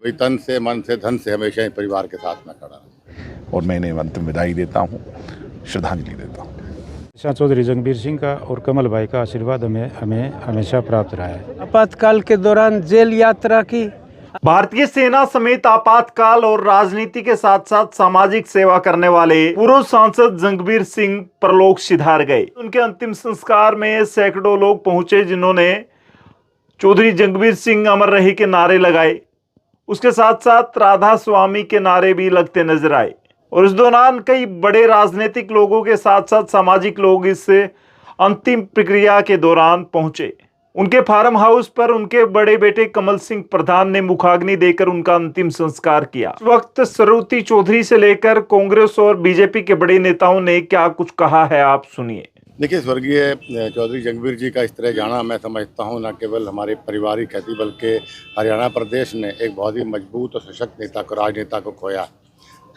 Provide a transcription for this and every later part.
वही तन से, मन से, धन से हमेशा ही परिवार के साथ में खड़ा है। और मैं इन्हें अंतिम विदाई देता हूँ, श्रद्धांजलि देता हूँ। चौधरी जंगबीर सिंह का और कमल भाई का आशीर्वाद हमें हमेशा प्राप्त रहा है। आपातकाल के दौरान जेल यात्रा की। भारतीय सेना समेत आपातकाल और राजनीति के साथ साथ सामाजिक सेवा करने वाले पूर्व सांसद जंगबीर सिंह परलोक सिधार गए। उनके अंतिम संस्कार में सैकड़ों लोग पहुंचे, जिन्होंने चौधरी जंगबीर सिंह अमर रहे के नारे लगाए। उसके साथ साथ राधा स्वामी के नारे भी लगते नजर आए। और इस दौरान कई बड़े राजनीतिक लोगों के साथ साथ सामाजिक लोग इस अंतिम प्रक्रिया के दौरान पहुंचे। उनके फार्म हाउस पर उनके बड़े बेटे कमल सिंह प्रधान ने मुखाग्नि देकर उनका अंतिम संस्कार किया। इस वक्त सरुति चौधरी से लेकर कांग्रेस और बीजेपी के बड़े नेताओं ने क्या कुछ कहा है, आप सुनिए। देखिए, स्वर्गीय चौधरी जंगबीर जी का इस तरह जाना मैं समझता हूँ न केवल हमारे पारिवारिक ख्याति बल्कि हरियाणा प्रदेश ने एक बहुत ही मजबूत और सशक्त नेता को, राजनेता को खोया,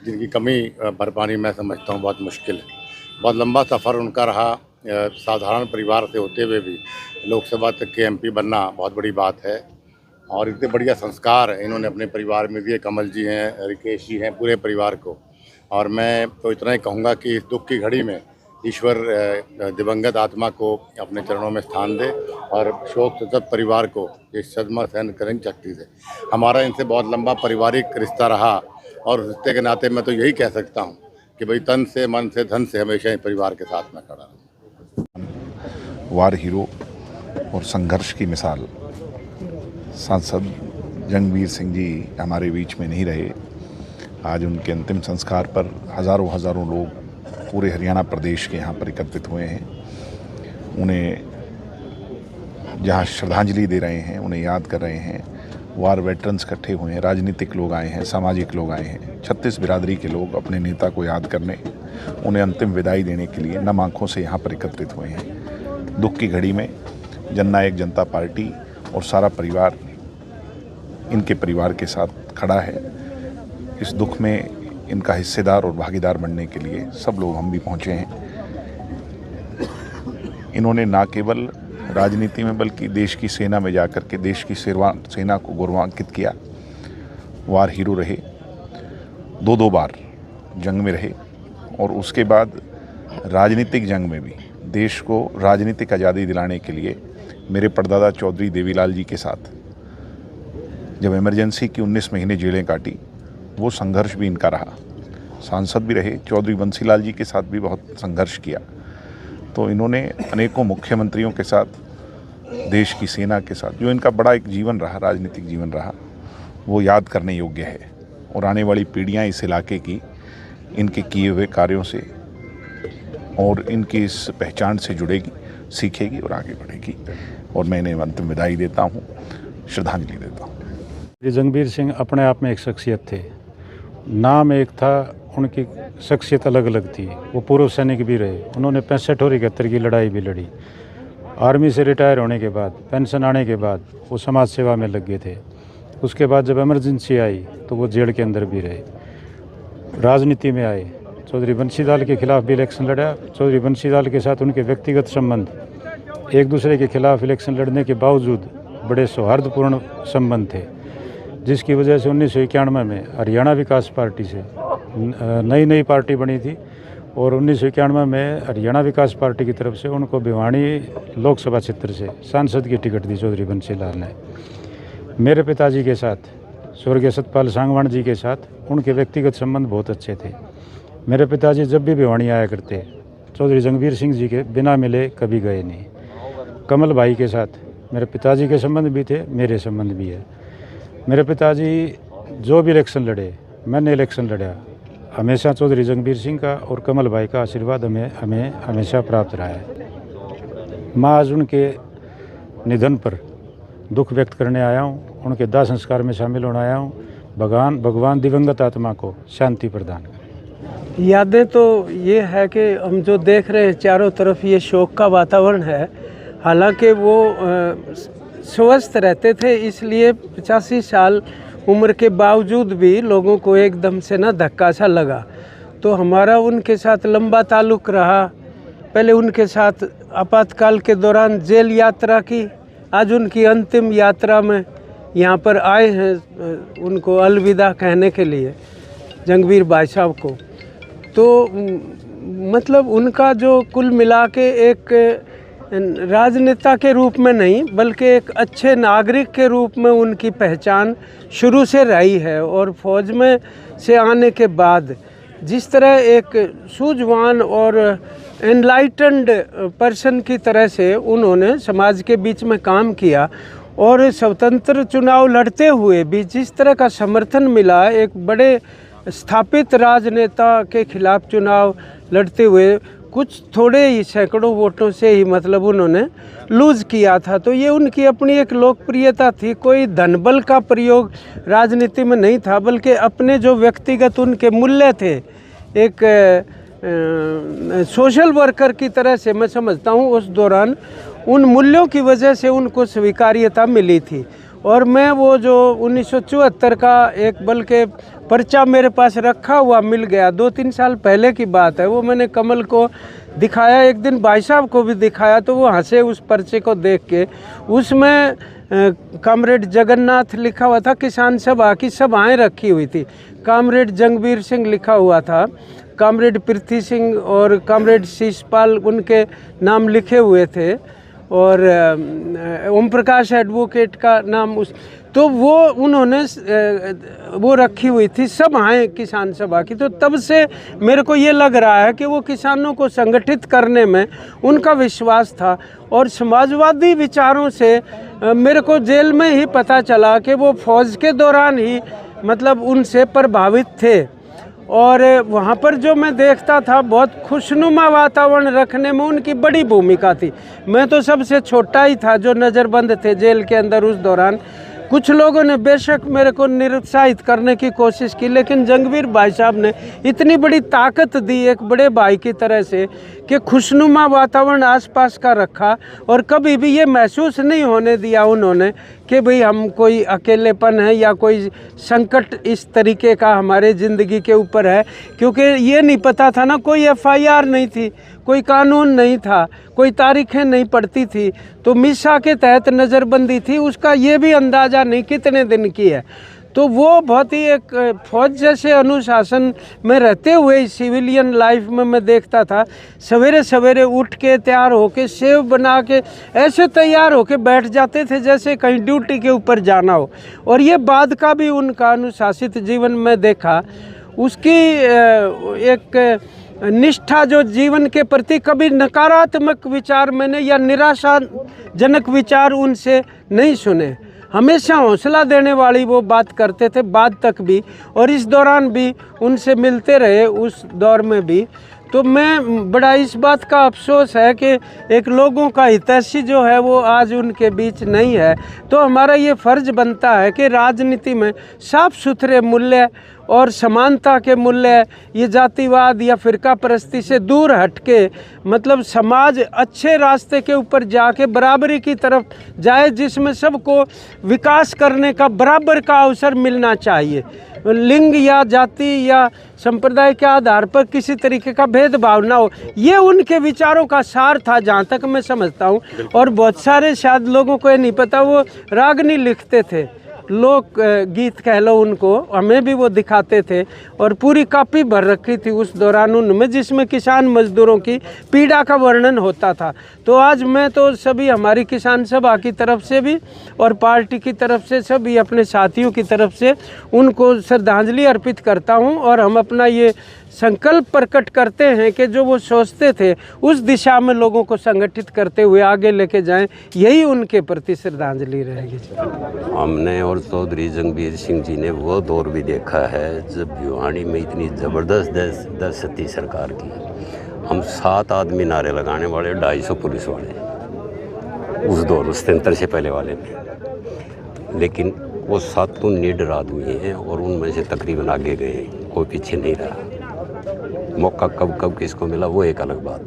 जिनकी कमी भर पानी मैं समझता हूँ बहुत मुश्किल है। बहुत लंबा सफ़र उनका रहा। साधारण परिवार से होते हुए भी लोकसभा तक के एमपी बनना बहुत बड़ी बात है। और इतने बढ़िया संस्कार इन्होंने अपने परिवार में दिए। कमल जी हैं, रिकेश जी हैं, पूरे परिवार को। और मैं तो इतना ही कहूँगा कि इस दुख की घड़ी में ईश्वर दिवंगत आत्मा को अपने चरणों में स्थान दे और शोक संतप्त परिवार को इस सदमा सहन करने की शक्ति दे। हमारा इनसे बहुत लंबा पारिवारिक रिश्ता रहा और रिश्ते के नाते मैं तो यही कह सकता हूँ कि भाई तन से, मन से, धन से हमेशा ही परिवार के साथ में खड़ा है। वार हीरो और संघर्ष की मिसाल सांसद जंगबीर सिंह जी हमारे बीच में नहीं रहे। आज उनके अंतिम संस्कार पर हज़ारों लोग पूरे हरियाणा प्रदेश के यहाँ पर एकत्रित हुए हैं। उन्हें जहाँ श्रद्धांजलि दे रहे हैं, उन्हें याद कर रहे हैं। वार वेटरन्स इकट्ठे हुए हैं, राजनीतिक लोग आए हैं, सामाजिक लोग आए हैं। 36 बिरादरी के लोग अपने नेता को याद करने, उन्हें अंतिम विदाई देने के लिए नम आँखों से यहाँ पर एकत्रित हुए हैं। दुख की घड़ी में जननायक जनता पार्टी और सारा परिवार इनके परिवार के साथ खड़ा है। इस दुख में इनका हिस्सेदार और भागीदार बनने के लिए सब लोग हम भी पहुँचे हैं। इन्होंने ना केवल राजनीति में बल्कि देश की सेना में जाकर के देश की सेना को गौरवान्वित किया। वार हीरो रहे, दो बार जंग में रहे और उसके बाद राजनीतिक जंग में भी देश को राजनीतिक आज़ादी दिलाने के लिए मेरे परदादा चौधरी देवीलाल जी के साथ जब इमरजेंसी की 19 महीने जेलें काटी, वो संघर्ष भी इनका रहा। सांसद भी रहे, चौधरी बंसीलाल जी के साथ भी बहुत संघर्ष किया। तो इन्होंने अनेकों मुख्यमंत्रियों के साथ, देश की सेना के साथ, जो इनका बड़ा एक जीवन रहा, राजनीतिक जीवन रहा, वो याद करने योग्य है। और आने वाली पीढ़ियां इस इलाके की इनके किए हुए कार्यों से और इनकी इस पहचान से जुड़ेगी, सीखेगी और आगे बढ़ेगी। और मैं इन्हें अंतिम विदाई देता हूँ, श्रद्धांजलि देता हूँ। जंगबीर सिंह अपने आप में एक शख्सियत थे। नाम एक था, उनकी शख्सियत अलग अलग थी। वो पूर्व सैनिक भी रहे। उन्होंने 65 और 71 की लड़ाई भी लड़ी। आर्मी से रिटायर होने के बाद, पेंशन आने के बाद वो समाज सेवा में लग गए थे। उसके बाद जब इमरजेंसी आई तो वो जेल के अंदर भी रहे। राजनीति में आए, चौधरी बंसीलाल के खिलाफ भी इलेक्शन लड़ा। चौधरी बंसीलाल के साथ उनके व्यक्तिगत संबंध, एक दूसरे के खिलाफ इलेक्शन लड़ने के बावजूद बड़े सौहार्दपूर्ण संबंध थे, जिसकी वजह से 1991 में हरियाणा विकास पार्टी से नई पार्टी बनी थी। और 1991 में हरियाणा विकास पार्टी की तरफ से उनको भिवानी लोकसभा क्षेत्र से सांसद की टिकट दी चौधरी बंसीलाल ने। मेरे पिताजी के साथ, स्वर्गीय सतपाल सांगवान जी के साथ उनके व्यक्तिगत संबंध बहुत अच्छे थे। मेरे पिताजी जब भी भिवानी आया करते, चौधरी जंगबीर सिंह जी के बिना मिले कभी गए नहीं। कमल भाई के साथ मेरे पिताजी के संबंध भी थे, मेरे संबंध भी है। मेरे पिताजी जो भी इलेक्शन लड़े, मैंने इलेक्शन लड़ा, हमेशा चौधरी जंगबीर सिंह का और कमल भाई का आशीर्वाद हमें हमेशा प्राप्त रहा है। मैं आज उनके निधन पर दुख व्यक्त करने आया हूँ, उनके दाह संस्कार में शामिल होने आया हूँ। भगवान दिवंगत आत्मा को शांति प्रदान करें। यादें तो ये है कि हम जो देख रहे हैं चारों तरफ ये शोक का वातावरण है। हालांकि वो स्वस्थ रहते थे, इसलिए 85 साल उम्र के बावजूद भी लोगों को एकदम से ना धक्का सा लगा। तो हमारा उनके साथ लंबा ताल्लुक़ रहा। पहले उनके साथ आपातकाल के दौरान जेल यात्रा की, आज उनकी अंतिम यात्रा में यहाँ पर आए हैं उनको अलविदा कहने के लिए, जंगवीर भाई साहब को। तो मतलब उनका जो कुल मिला के एक राजनेता के रूप में नहीं बल्कि एक अच्छे नागरिक के रूप में उनकी पहचान शुरू से रही है। और फौज में से आने के बाद जिस तरह एक सूझवान और एनलाइटेंड पर्सन की तरह से उन्होंने समाज के बीच में काम किया और स्वतंत्र चुनाव लड़ते हुए भी जिस तरह का समर्थन मिला, एक बड़े स्थापित राजनेता के खिलाफ चुनाव लड़ते हुए कुछ थोड़े ही सैकड़ों वोटों से ही मतलब उन्होंने लूज़ किया था। तो ये उनकी अपनी एक लोकप्रियता थी। कोई धनबल का प्रयोग राजनीति में नहीं था बल्कि अपने जो व्यक्तिगत उनके मूल्य थे, एक सोशल वर्कर की तरह से मैं समझता हूँ उस दौरान उन मूल्यों की वजह से उनको स्वीकार्यता मिली थी। और मैं वो जो 1974 का एक बल्कि पर्चा मेरे पास रखा हुआ मिल गया, 2-3 साल पहले की बात है, वो मैंने कमल को दिखाया, एक दिन भाई साहब को भी दिखाया तो वो हंसे उस पर्चे को देख के। उसमें कॉमरेड जगन्नाथ लिखा हुआ था, किसान सभा की सभाएं रखी हुई थी, कॉमरेड जंगबीर सिंह लिखा हुआ था, कॉमरेड पृथ्वी सिंह और कॉमरेड शीशपाल उनके नाम लिखे हुए थे और ओम प्रकाश एडवोकेट का नाम उस, तो वो उन्होंने वो रखी हुई थी सभाएं किसान सभा की। तो तब से मेरे को ये लग रहा है कि वो किसानों को संगठित करने में उनका विश्वास था। और समाजवादी विचारों से मेरे को जेल में ही पता चला कि वो फौज के दौरान ही मतलब उनसे प्रभावित थे। और वहाँ पर जो मैं देखता था बहुत खुशनुमा वातावरण रखने में उनकी बड़ी भूमिका थी। मैं तो सबसे छोटा ही था जो नज़रबंद थे जेल के अंदर उस दौरान। कुछ लोगों ने बेशक मेरे को निरुत्साहित करने की कोशिश की, लेकिन जंगबीर भाई साहब ने इतनी बड़ी ताकत दी एक बड़े भाई की तरह से कि खुशनुमा वातावरण आसपास का रखा और कभी भी ये महसूस नहीं होने दिया उन्होंने कि भाई हम कोई अकेलेपन है या कोई संकट इस तरीके का हमारे ज़िंदगी के ऊपर है। क्योंकि ये नहीं पता था ना, कोई FIR नहीं थी, कोई कानून नहीं था, कोई तारीखें नहीं पड़ती थी, तो मिसा के तहत नज़रबंदी थी, उसका ये भी अंदाज़ा नहीं कितने दिन की है। तो वो बहुत ही एक फौज जैसे अनुशासन में रहते हुए सिविलियन लाइफ में मैं देखता था, सवेरे सवेरे उठ के तैयार होके सेव बना के ऐसे तैयार होके बैठ जाते थे जैसे कहीं ड्यूटी के ऊपर जाना हो। और ये बाद का भी उनका अनुशासित जीवन में देखा, उसकी एक निष्ठा जो जीवन के प्रति कभी नकारात्मक विचार मैंने या निराशाजनक विचार उनसे नहीं सुने। हमेशा हौसला देने वाली वो बात करते थे बाद तक भी, और इस दौरान भी उनसे मिलते रहे उस दौर में भी। तो मैं बड़ा इस बात का अफसोस है कि एक लोगों का हितैषी जो है वो आज उनके बीच नहीं है। तो हमारा ये फ़र्ज़ बनता है कि राजनीति में साफ़ सुथरे मूल्य और समानता के मूल्य, ये जातिवाद या फ़िरका परस्ती से दूर हटके मतलब समाज अच्छे रास्ते के ऊपर जाके बराबरी की तरफ जाए, जिसमें सबको विकास करने का बराबर का अवसर मिलना चाहिए। लिंग या जाति या संप्रदाय के आधार पर किसी तरीके का भेदभाव ना हो, ये उनके विचारों का सार था जहाँ तक मैं समझता हूँ। और बहुत सारे शायद लोगों को ये नहीं पता, वो रागनी लिखते थे, लोक गीत कह लो उनको, हमें भी वो दिखाते थे और पूरी कॉपी भर रखी थी उस दौरान उनमें, जिसमें किसान मजदूरों की पीड़ा का वर्णन होता था। तो आज मैं तो सभी हमारी किसान सभा की तरफ से भी और पार्टी की तरफ से सभी अपने साथियों की तरफ से उनको श्रद्धांजलि अर्पित करता हूं। और हम अपना ये संकल्प प्रकट करते हैं कि जो वो सोचते थे उस दिशा में लोगों को संगठित करते हुए आगे लेके जाएं, यही उनके प्रति श्रद्धांजलि रहेगी। हमने और चौधरी जंगबीर सिंह जी ने वो दौर भी देखा है जब भिवानी में इतनी ज़बरदस्त दहशत थी सरकार की। हम 7 आदमी नारे लगाने वाले, 250 पुलिस वाले उस दौर, उस तंत्र से पहले वाले में। लेकिन वो 7 निडर आदमी हैं और उनमें से तकरीबन आगे गए, कोई पीछे नहीं रहा। मौका कब किसको मिला वो एक अलग बात।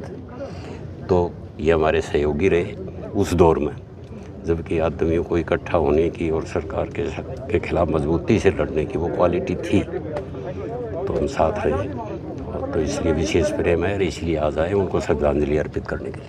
तो ये हमारे सहयोगी रहे उस दौर में, जबकि आदमियों को इकट्ठा होने की और सरकार के खिलाफ मजबूती से लड़ने की वो क्वालिटी थी। तो हम साथ रहे, तो इसलिए विशेष प्रेम है, इसलिए आज आए उनको श्रद्धांजलि अर्पित करने के लिए।